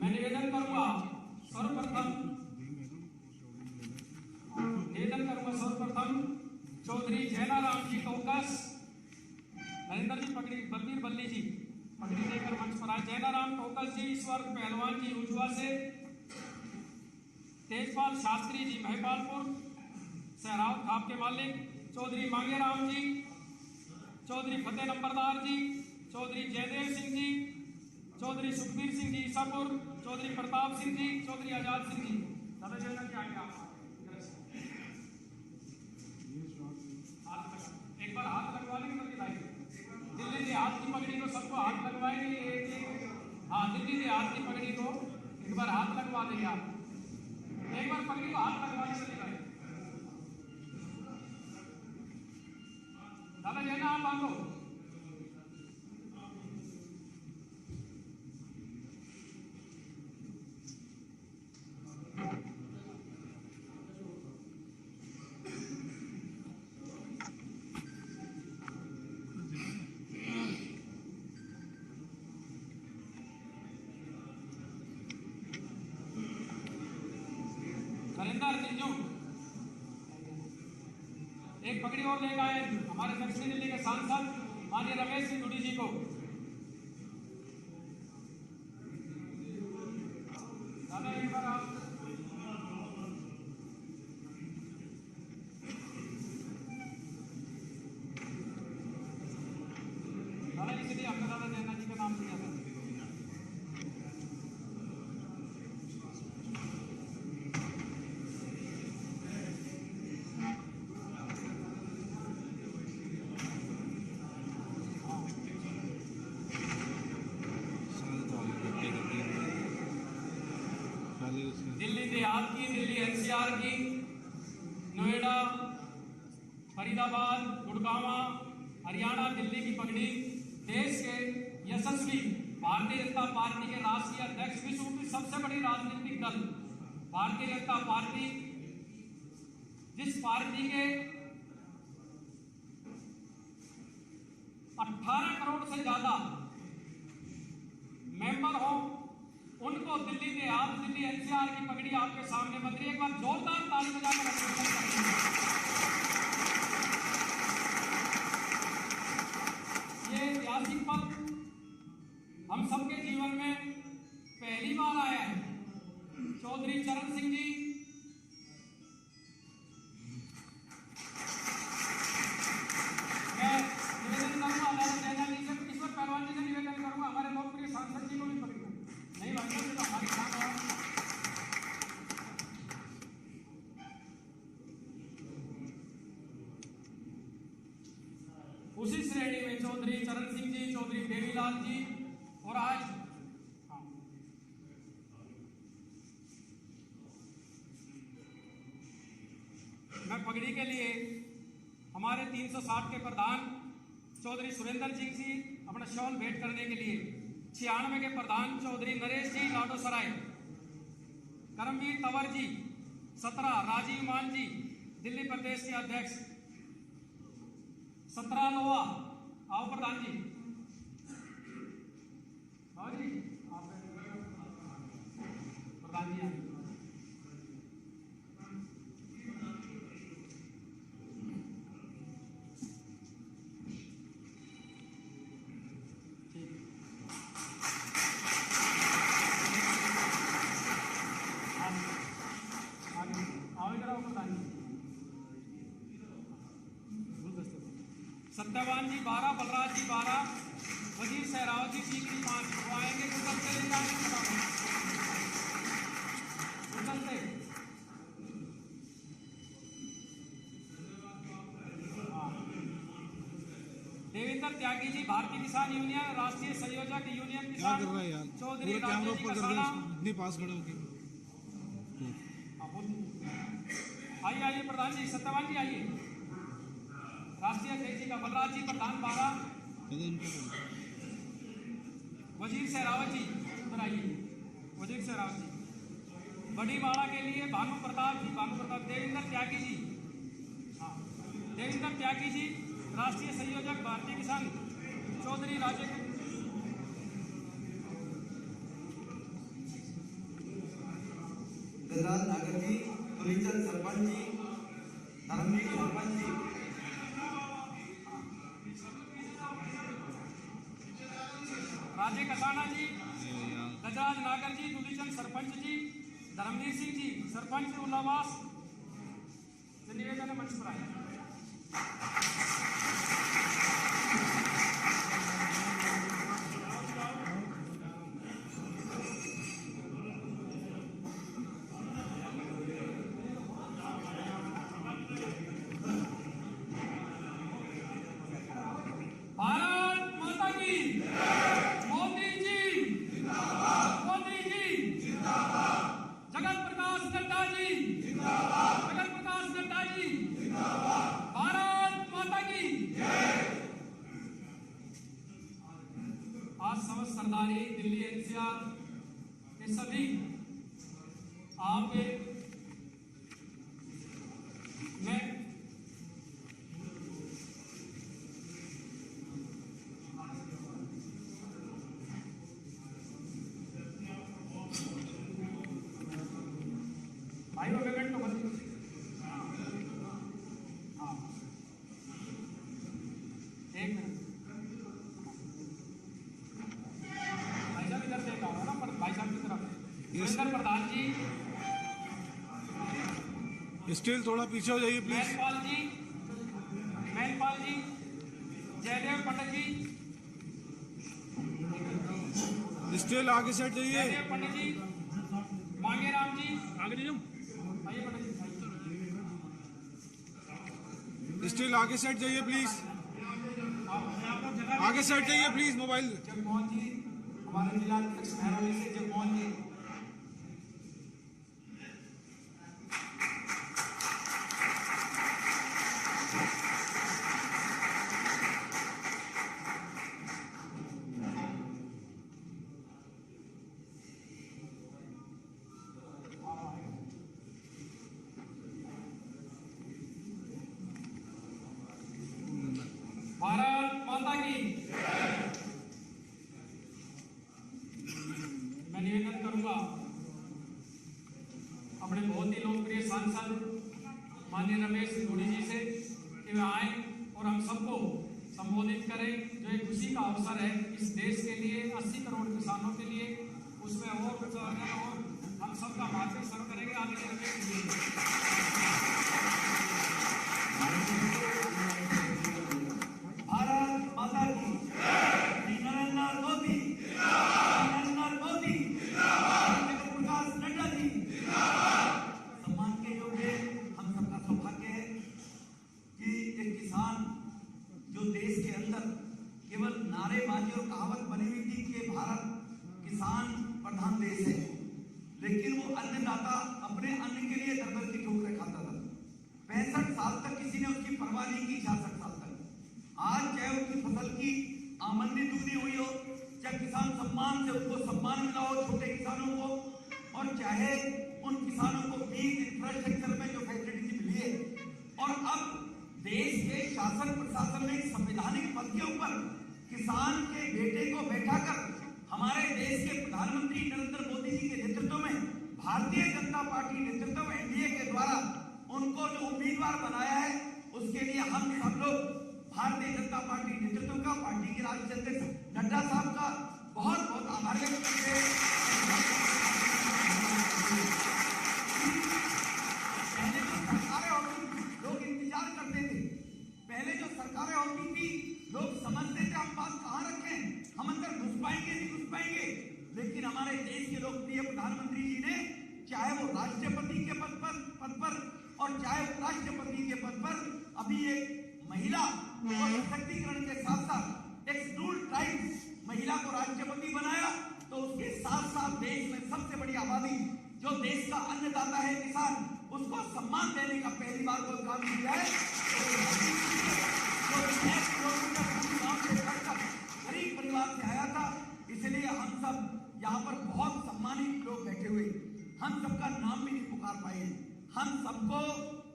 मैं निवेदन करूंगा सर्वप्रथम चौधरी जैनाराम जी टोकस, नरेंद्र जी पगड़ी, बलबीर बल्ली जी पगड़ी लेकर मंच पर आए। जैनाराम टोकस जी ईश्वर पहलवान जी उजुआ से, तेजपाल शास्त्री जी महिपालपुर, सहराव खाप के मालिक, चौधरी मांगेराम जी, चौधरी फतेह नंबरदार जी, चौधरी जयदेव सिंह जी, चौधरी सुखबीर सिंह जी ईसापुर, चौधरी प्रताप सिंह जी, चौधरी आजाद सिंह जी। दादा जैना जी आगे आप एक बार हाथ लगवाने के बाद दिखाइए। दिल्ली से हाथ की पगड़ी को सबको हाथ लगवाएंगे। हाँ, दिल्ली से हाथ की पगड़ी को एक बार हाथ लगवा देंगे आप। एक बार पगड़ी को हाथ लगवाने से दिखाइए। दादा जैना आप बांधो। नरेंद्र जिंजू एक पगड़ी और लेकर आए हमारे दक्षिण दिल्ली के सांसद माननीय रमेश सिंह धुड़ी जी को। दादा एक बार आप दादा जी के लिए आपका दादा जैना जी का नाम लिया था। दिल्ली देहात की, दिल्ली एनसीआर की, नोएडा, फरीदाबाद, गुड़गांव, हरियाणा, दिल्ली की पगड़ी देश के यशस्वी भारतीय जनता पार्टी के राष्ट्रीय अध्यक्ष, विश्व की सबसे बड़ी राजनीतिक दल भारतीय जनता पार्टी, जिस पार्टी के 18 करोड़ से ज्यादा मेंबर हो, उनको दिल्ली देहात, दिल्ली एनसीआर की पगड़ी आपके सामने मंत्री, एक बार जोरदार ताली बजाकर अभिनंदन करेंगे। ये ऐतिहासिक पल हम सबके जीवन में पहली बार आया है। चौधरी चरण सिंह जी, मैं निवेदन करूंगा जैना जी से, ईश्वर पहलवान जी से निवेदन करूंगा हमारे लोकप्रिय सांसद जी को भी पकड़ूंगा। नहीं भाई तो हमारी काम है। उसी श्रेणी में चौधरी चरण सिंह जी, चौधरी देवीलाल जी, और आज मैं पगड़ी के लिए हमारे 360 के प्रधान चौधरी सुरेंद्र सिंह जी अपना शॉल भेंट करने के लिए 96 के प्रधान चौधरी नरेश जी लाडोसराय, करमवीर तंवर जी 17, राजीव मान जी दिल्ली प्रदेश के अध्यक्ष 17 लोहा, आओ प्रधान जी, आओ जी आप प्रधान जी सत्यवान जी 12, बलराज जी 12, वजीर सहराव जी सीकरी 5 वो आएंगे गुजरते ले जाएंगे गुजरते। देवेंद्र त्यागी जी भारतीय किसान यूनियन राष्ट्रीय संयोजक यूनियन किसान चौधरी पास खड़े होके आइए आइए प्रधान जी, सत्यवान जी आइए, राष्ट्रीय अध्यक्ष जी का बलराज जी प्रधान 12, वजीर सहरावत जी उधर आइए, वजीर सहरावत जी, बड़ी बाड़ा के लिए भानु प्रताप जी, भानु प्रताप, देवेंद्र त्यागी जी देवेंद्र त्यागी जी, राष्ट्रीय संयोजक भारतीय किसान चौधरी राजे गजराज नागर जी, तुलीचंद सरपंच जी, धर्मवीर सरपंच जी, राजे कसाना जी, गजराज नागर जी, दुलीचंद सरपंच जी, धर्मवीर सिंह जी सरपंच उल्लाबास से निवेदन है मंच पर आए। भारत माता की मोदी जी जगत प्रकाश नड्डा जी भारत माता की। आज समस्त सरदारी दिल्ली एनसीआर के सभी आपके मैं भाई वो पेमेंट तो बंद हाँ एक मिनट भाई साहब इधर से आओ ना पर भाई साहब की तरफ सुरेंद्र प्रधान जी, स्टील थोड़ा पीछे हो जाइए प्लीज। मैनपाल जी, जयदेव पंडित जी, स्टील आगे सेट जाइए। जयदेव पंडित जी, मांगेराम जी आगे जाओ, आइए पंडित जी स्टील आगे सेट जाइए प्लीज, आगे सेट जाइए प्लीज। मोबाइल जगमोहन जी, हमारे जिला अध्यक्ष मेहरौली से जगमोहन जी। भारत माता की। मैं निवेदन करूंगा अपने बहुत ही लोकप्रिय सांसद माननीय रमेश धोनी जी से कि वे आए और हम सबको संबोधित करें। जो एक खुशी का अवसर है इस देश के लिए, 80 करोड़ किसानों के लिए, उसमें और हम सबका मार्गदर्शन करेंगे। आगे भारत माता की, नरेंद्र मोदी, जगत प्रकाश नड्डा जी, सम्मान के योग्य हम सबका सौभाग्य है कि एक किसान जो देश के अंदर केवल नारेबाजी और कहावत बनी हुई थी कि भारत किसान प्रधान देश है, लेकिन वो अन्नदाता अपने अन्न के लिए दर की ठोकरें खाता था। 65 साल तक किसी ने उसकी परवाह नहीं की। 66 साल तक आज चाहे उनकी फसल की आमदनी दुगनी हुई हो, चाहे किसान सम्मान से उनको सम्मान मिला हो छोटे किसानों को, और चाहे उन किसानों को बीज इंफ्रास्ट्रक्चर में जो फैसिलिटी मिली है, और अब देश के शासन प्रशासन में संवैधानिक पद के ऊपर किसान के बेटे को बैठाकर हमारे देश के प्रधानमंत्री नरेंद्र मोदी जी के नेतृत्व में भारतीय जनता पार्टी नेतृत्व में एनडीए के द्वारा उनको जो उम्मीदवार बनाया है, उसके लिए हम सब लोग भारतीय जनता पार्टी नेतृत्व का, पार्टी के राष्ट्रीय अध्यक्ष नड्डा साहब का बहुत बहुत आभार व्यक्त करते हैं। पहले जो सरकारें होती थी लोग इंतजार करते थे, पहले जो सरकारें होती थी लोग समझते थे हम बात कहाँ रखें, हम अंदर घुस पाएंगे नहीं घुस पाएंगे, लेकिन हमारे देश के लोकप्रिय प्रधानमंत्री जी ने, चाहे वो राष्ट्रपति के पद पर और चाहे उपराष्ट्रपति के पद पर, अभी एक महिला और सशक्तिकरण के साथ साथ एक शेड्यूल ट्राइब महिला को राष्ट्रपति बनाया, तो उसके साथ साथ देश में सबसे बड़ी आबादी जो देश का अन्नदाता है किसान, उसको सम्मान देने का पहली बार कोई काम किया है। गरीब परिवार से आया था, इसलिए हम सब यहाँ पर बहुत सम्मानित लोग बैठे हुए, हम सबका नाम भी नहीं पुकार पाए। हम सबको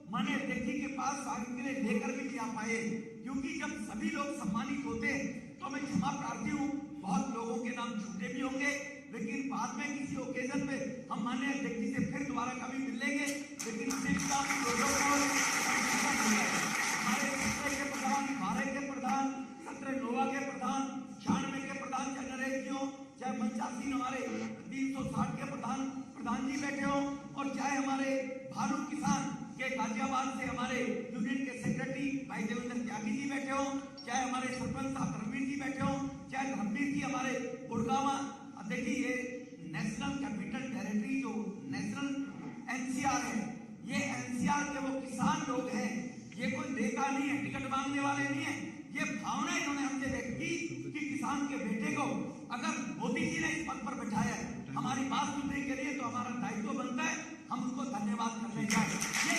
माने अध्यक्ष जी के पास स्वागत के लिए लेकर भी नहीं आ पाए, क्योंकि जब सभी लोग सम्मानित होते हैं तो मैं क्षमा प्रार्थी हूँ, बहुत लोगों के नाम छूटे भी होंगे, लेकिन बाद में किसी ओकेजन पे हम माननीय अध्यक्ष जी से फिर दोबारा कभी मिल लेंगे। लेकिन हमारे सत्रह के प्रधान, 12 के प्रधान, 17 नोवा के प्रधान, 96 के प्रधान, चाहे नरेश जी हो, चाहे मंचासी हमारे 360 के प्रधान जी बैठे हो, और चाहे हमारे भानु किसान के गाजियाबाद से हमारे यूनियन के सेक्रेटरी भाई देवेंद्र त्यागी जी बैठे हो, चाहे हमारे सरपंच साहब धर्मवीर जी बैठे हो, चाहे धर्मवीर जी हमारे गुड़गांव। देखिए ये नेशनल कैपिटल टेरिटरी जो नेशनल एनसीआर है, ये एनसीआर के वो किसान लोग हैं, ये कोई नेता नहीं है, टिकट मांगने वाले नहीं है, ये भावना इन्होंने हमसे व्यक्त की कि किसान के बेटे को अगर मोदी जी ने इस पद पर बैठाया है हमारी बात सुनने के लिए, तो हमारा दायित्व बनता है हम उनको धन्यवाद करने जाए। ये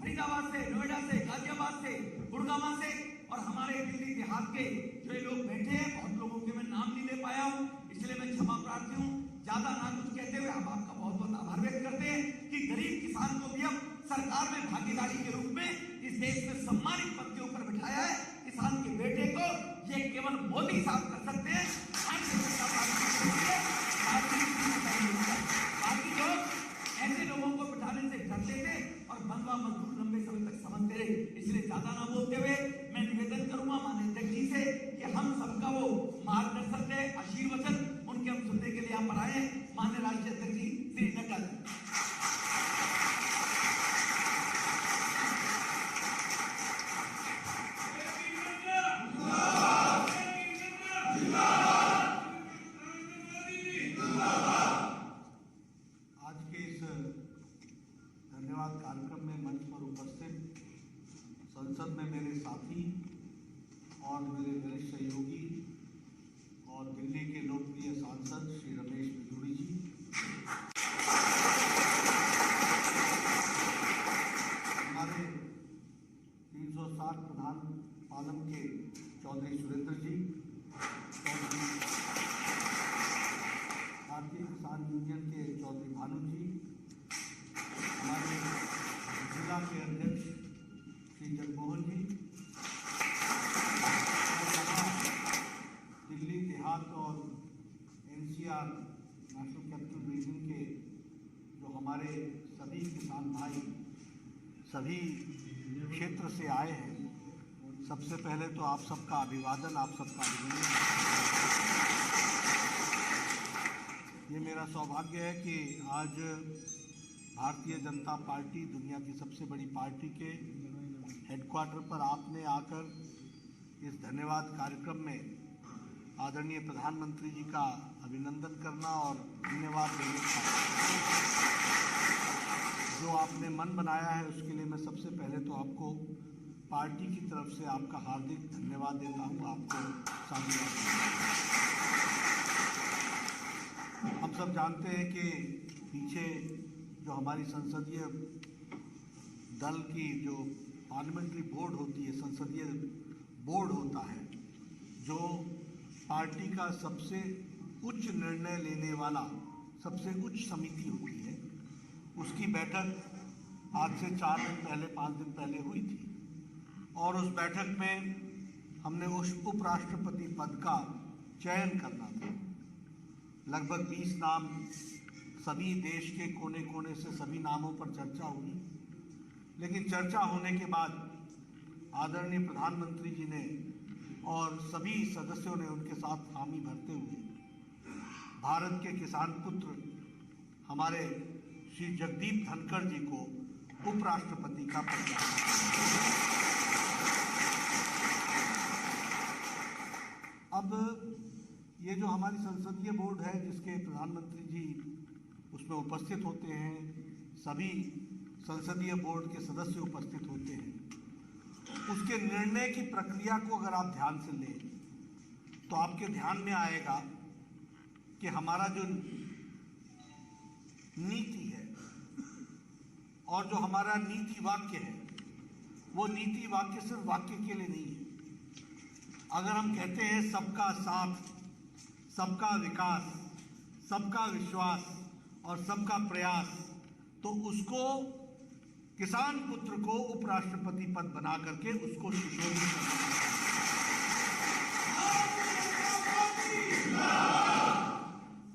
फरीदाबाद से, नोएडा से, गाजियाबाद से, गुड़गांव से और हमारे दिल्ली देहात के जो लोग बैठे हैं, बहुत लोगों के मैं नाम नहीं ले पाया हूँ, इसलिए मैं क्षमा प्रार्थी हूँ। ज्यादा ना कुछ कहते हुए हम आपका बहुत बहुत आभार व्यक्त करते हैं कि गरीब किसान को भी अब सरकार में भागीदारी के रूप में इस देश में सम्मानित पद के ऊपर बिठाया है। किसान के बेटे को ये केवल मोदी साहब कर सकते हैं, बाकी लोग ऐसे लोगों को बिठाने से डरते थे और बनवा मजदूर लंबे समय तक समझते रहे। इसलिए ज्यादा ना बोलते हुए मैं निवेदन करूंगा माननीय अध्यक्ष जी से कि हम सबका वो मार्गदर्शन दे, आशीर्वचन उनके हम सुनने के लिए यहाँ पर आए। माननीय राष्ट्रीय अध्यक्ष जी श्री नड्डा जी। आज के इस धन्यवाद कार्यक्रम में मंच पर उपस्थित संसद में मेरे साथी और मेरे वरिष्ठ सहयोगी और दिल्ली के लोकप्रिय सांसद श्री रमेश बिजूड़ी जी, हमारे 360 प्रधान पालम के चौधरी सुरेंद्र जी, भारतीय किसान यूनियन के चौधरी भानु जी, हमारे जिला के अध्यक्ष श्री जगमोहन जी, दिल्ली देहात और एनसीआर नेशनल कैपिटल रीजन के जो हमारे सभी किसान भाई सभी क्षेत्र से आए हैं, सबसे पहले तो आप सबका अभिवादन, आप सबका अभिनंदन। ये मेरा सौभाग्य है कि आज भारतीय जनता पार्टी, दुनिया की सबसे बड़ी पार्टी के हेडक्वार्टर पर आपने आकर इस धन्यवाद कार्यक्रम में आदरणीय प्रधानमंत्री जी का अभिनंदन करना और धन्यवाद देने का जो आपने मन बनाया है, उसके लिए मैं सबसे पहले तो आपको पार्टी की तरफ से आपका हार्दिक धन्यवाद देता हूँ, आपको साधुवाद। हम सब जानते हैं कि पीछे जो हमारी संसदीय दल की जो पार्लियामेंट्री बोर्ड होती है, संसदीय बोर्ड होता है, जो पार्टी का सबसे उच्च निर्णय लेने वाला सबसे उच्च समिति होती है, उसकी बैठक आज से 4 दिन पहले 5 दिन पहले हुई थी और उस बैठक में हमने उस उपराष्ट्रपति पद का चयन करना था। लगभग 20 नाम सभी देश के कोने कोने से सभी नामों पर चर्चा हुई, लेकिन चर्चा होने के बाद आदरणीय प्रधानमंत्री जी ने और सभी सदस्यों ने उनके साथ हामी भरते हुए भारत के किसान पुत्र हमारे श्री जगदीप धनखड़ जी को उपराष्ट्रपति का पद दिया। अब ये जो हमारी संसदीय बोर्ड है, जिसके प्रधानमंत्री जी उसमें उपस्थित होते हैं, सभी संसदीय बोर्ड के सदस्य उपस्थित होते हैं, उसके निर्णय की प्रक्रिया को अगर आप ध्यान से लें तो आपके ध्यान में आएगा कि हमारा जो नीति है और जो हमारा नीति वाक्य है, वो नीति वाक्य सिर्फ वाक्य के लिए नहीं है। अगर हम कहते हैं सबका साथ, सबका विकास, सबका विश्वास और सबका प्रयास, तो उसको किसान पुत्र को उपराष्ट्रपति पद बना करके उसको सुशोभित करना।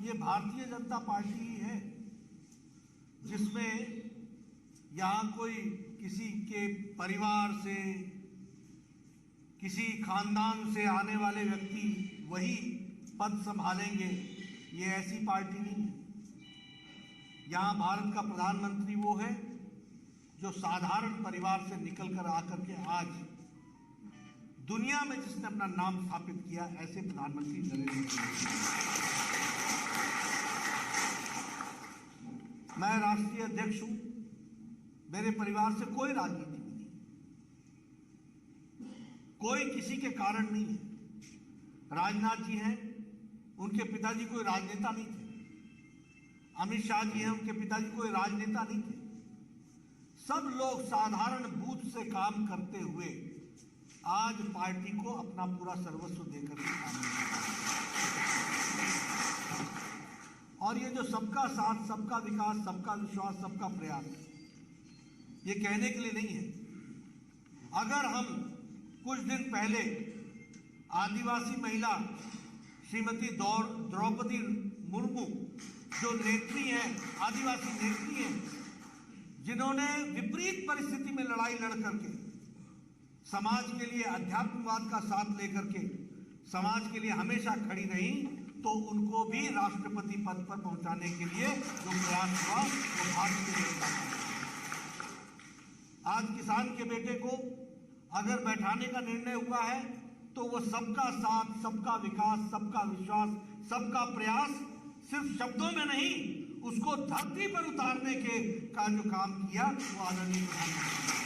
ये भारतीय जनता पार्टी ही है जिसमें यहाँ कोई किसी के परिवार से, किसी खानदान से आने वाले व्यक्ति वही पद संभालेंगे, ये ऐसी पार्टी नहीं है। यहाँ भारत का प्रधानमंत्री वो है जो साधारण परिवार से निकलकर आकर के आज दुनिया में जिसने अपना नाम स्थापित किया, ऐसे प्रधानमंत्री नरेंद्र मोदी। मैं राष्ट्रीय अध्यक्ष हूं, मेरे परिवार से कोई राजनीति नहीं, कोई किसी के कारण नहीं है। राजनाथ जी हैं, उनके पिताजी कोई राजनेता नहीं थे। अमित शाह जी हैं, उनके पिताजी कोई राजनेता नहीं थे। सब लोग साधारण बूथ से काम करते हुए आज पार्टी को अपना पूरा सर्वस्व देकर के काम कर रहे हैं। और ये जो सबका साथ, सबका विकास, सबका विश्वास, सबका प्रयास, ये कहने के लिए नहीं है। अगर हम कुछ दिन पहले आदिवासी महिला श्रीमती द्रौपदी मुर्मू, जो नेत्री हैं, आदिवासी नेत्री हैं, जिन्होंने विपरीत परिस्थिति में लड़ाई लड़ करके समाज के लिए अध्यात्मवाद का साथ लेकर के समाज के लिए हमेशा खड़ी रही, तो उनको भी राष्ट्रपति पद पर पहुंचाने के लिए जो प्रयास हुआ वो भारतीय जनता पार्टी। आज किसान के बेटे को अगर बैठाने का निर्णय हुआ है तो वो सबका साथ, सबका विकास, सबका विश्वास, सबका प्रयास सिर्फ शब्दों में नहीं, उसको धरती पर उतारने के का जो काम किया वो आदरणीय प्रधानमंत्री।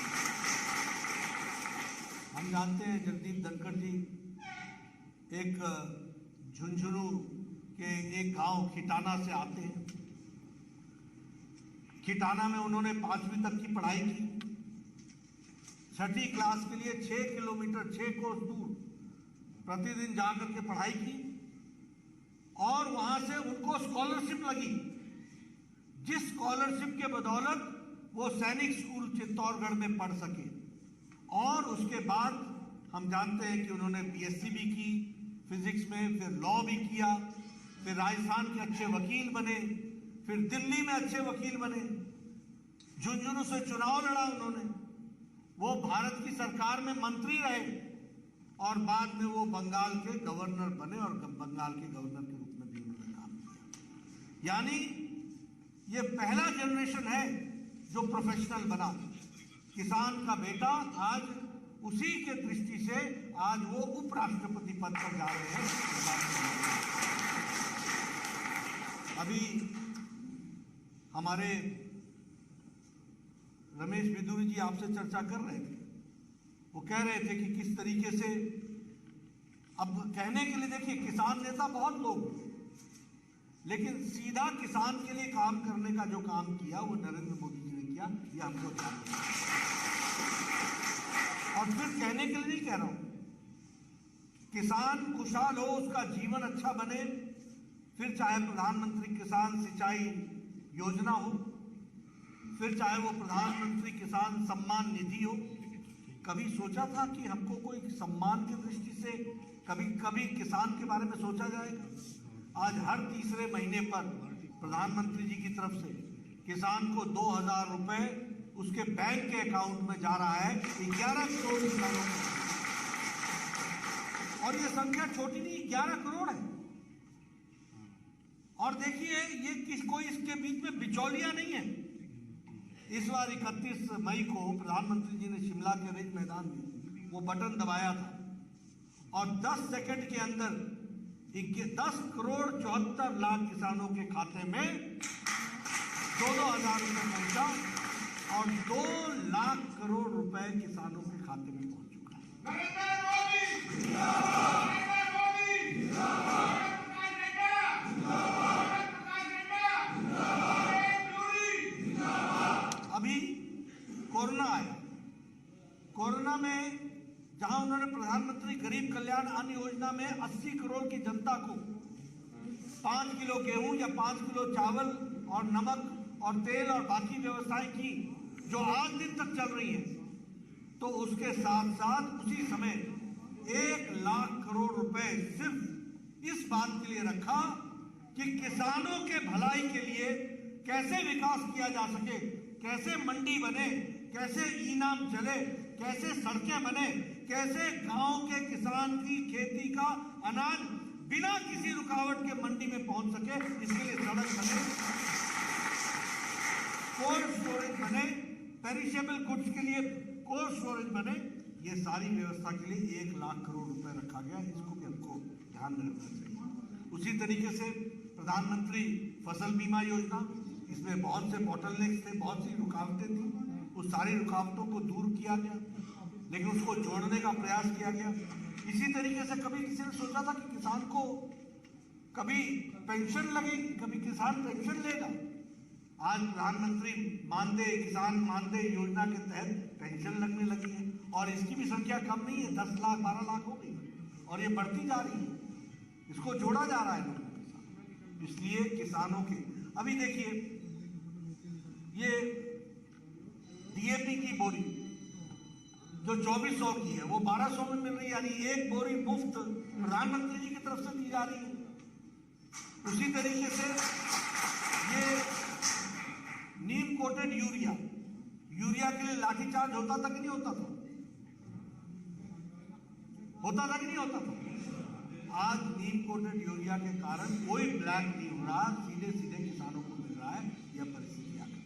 हम जानते हैं जगदीप धनखड़ जी एक झुंझुनू के एक गांव खिटाना से आते हैं। खिटाना में उन्होंने 5वीं तक की पढ़ाई की। 6ठी क्लास के लिए 6 किलोमीटर 6 कोस दूर प्रतिदिन जाकर के पढ़ाई की और वहां से उनको स्कॉलरशिप लगी, जिस स्कॉलरशिप के बदौलत वो सैनिक स्कूल चित्तौड़गढ़ में पढ़ सके। और उसके बाद हम जानते हैं कि उन्होंने बीएससी भी की फिजिक्स में, फिर लॉ भी किया, फिर राजस्थान के अच्छे वकील बने, फिर दिल्ली में अच्छे वकील बने, झुंझुनू से चुनाव लड़ा उन्होंने, वो भारत की सरकार में मंत्री रहे और बाद में वो बंगाल के गवर्नर बने और बंगाल के गवर्नर के रूप में भी उन्होंने काम किया। यानी ये पहला जनरेशन है जो प्रोफेशनल बना। किसान का बेटा आज उसी के दृष्टि से आज वो उपराष्ट्रपति पद पर जा रहे हैं। अभी हमारे रमेश बिदुरी जी आपसे चर्चा कर रहे थे, वो कह रहे थे कि किस तरीके से, अब कहने के लिए देखिए किसान नेता बहुत लोग, लेकिन सीधा किसान के लिए काम करने का जो काम किया वो नरेंद्र मोदी जी ने किया, ये हमको जानना है। और फिर कहने के लिए नहीं कह रहा हूं, किसान खुशहाल हो, उसका जीवन अच्छा बने, फिर चाहे प्रधानमंत्री किसान सिंचाई योजना हो, फिर चाहे वो प्रधानमंत्री किसान सम्मान निधि हो। कभी सोचा था कि हमको कोई सम्मान की दृष्टि से कभी किसान के बारे में सोचा जाएगा? आज हर तीसरे महीने पर प्रधानमंत्री जी की तरफ से किसान को 2000 रुपए उसके बैंक के अकाउंट में जा रहा है, 11 करोड़ किसानों को। और ये संख्या छोटी नहीं, 11 करोड़ है। और देखिए ये कोई इसके बीच में बिचौलिया नहीं है। इस बार 31 मई को प्रधानमंत्री जी ने शिमला के रिज मैदान में वो बटन दबाया था और 10 सेकंड के अंदर 10 करोड़ 74 लाख किसानों के खाते में 2,000 रुपए पहुंचा और 2 लाख करोड़ रुपए किसानों के खाते में पहुंच चुका है। अभी कोरोना आया, कोरोना में जहां उन्होंने प्रधानमंत्री गरीब कल्याण अन्न योजना में 80 करोड़ की जनता को 5 किलो गेहूं या 5 किलो चावल और नमक और तेल और बाकी व्यवस्थाएं की जो आज दिन तक चल रही हैं, तो उसके साथ साथ उसी समय 1 लाख करोड़ रुपए सिर्फ इस बात के लिए रखा कि किसानों के भलाई के लिए कैसे विकास किया जा सके, कैसे मंडी बने, कैसे ई-नाम चले, कैसे सड़कें बने, कैसे गांव के किसान की खेती का अनाज बिना किसी रुकावट के मंडी में पहुंच सके, इसके लिए सड़क बने, कोल्ड स्टोरेज बने, पेरिशेबल गुड्स के लिए कोल्ड स्टोरेज बने। ये सारी व्यवस्था के लिए 1 लाख करोड़ रुपए रखा गया। इसको भी हमको ध्यान में रखना चाहिए। उसी तरीके से प्रधानमंत्री फसल बीमा योजना, इसमें बहुत से बॉटलनेक्स थे, बहुत सी रुकावटें थी, उस सारी रुकावटों को दूर किया गया, लेकिन उसको जोड़ने का प्रयास किया गया। इसी तरीके से कभी किसी ने सोचा था कि किसान को कभी पेंशन लगेगी, कभी किसान पेंशन लेगा। आज प्रधानमंत्री मानदेय, किसान मानदेय योजना के तहत पेंशन लगने लगी है और इसकी भी संख्या कम नहीं है, 10 लाख 12 लाख हो गई और ये बढ़ती जा रही है। इसको जोड़ा जा रहा है लोगों के साथ। इसलिए किसानों के अभी देखिए, ये डीएपी की बोरी जो 2400 की है वो 1200 में मिल रही है, यानी एक बोरी मुफ्त प्रधानमंत्री जी की तरफ से दी जा रही है। उसी तरीके से ये नीम कोटेड यूरिया के लिए लाठीचार्ज होता था कि नहीं होता था? होता था कि नहीं होता था? आज नीम कोटेड यूरिया के कारण कोई ब्लैक नहीं हो रहा, सीधे सीधे किसानों को मिल रहा है। यह परिस्थिति आ गई।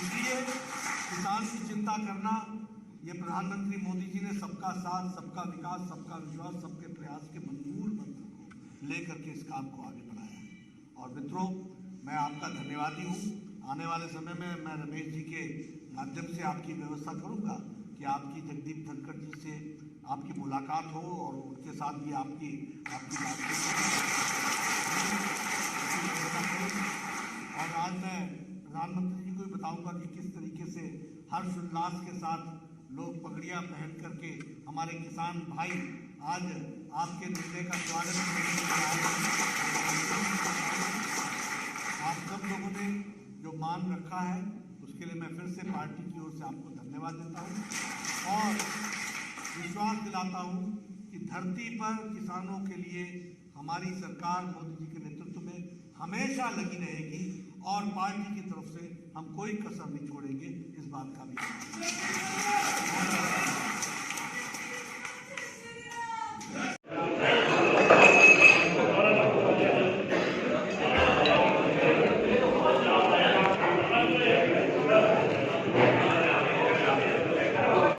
इसलिए किसान की चिंता करना, ये प्रधानमंत्री मोदी जी ने सबका साथ, सबका विकास, सबका विश्वास, सबके प्रयास के मूल मंत्र को लेकर के इस काम को आगे बढ़ाया है। और मित्रों, मैं आपका धन्यवादी हूँ। आने वाले समय में मैं रमेश जी के माध्यम से आपकी व्यवस्था करूंगा कि आपकी जगदीप धनखड़ जी से आपकी मुलाकात हो और उनके साथ भी आपकी बातचीत और आज मैं प्रधानमंत्री जी को भी बताऊंगा कि किस तरीके से हर्ष उल्लास के साथ लोग पगड़ियां पहन करके हमारे किसान भाई आज आपके निर्णय का स्वागत करने के लिए आए। आप सब लोगों ने जो मान रखा है उसके लिए मैं फिर से पार्टी की ओर से आपको धन्यवाद देता हूं और विश्वास दिलाता हूं कि धरती पर किसानों के लिए हमारी सरकार मोदी जी के नेतृत्व में हमेशा लगी रहेगी और पार्टी की तरफ से हम कोई कसर नहीं छोड़ेंगे, इस बात का भी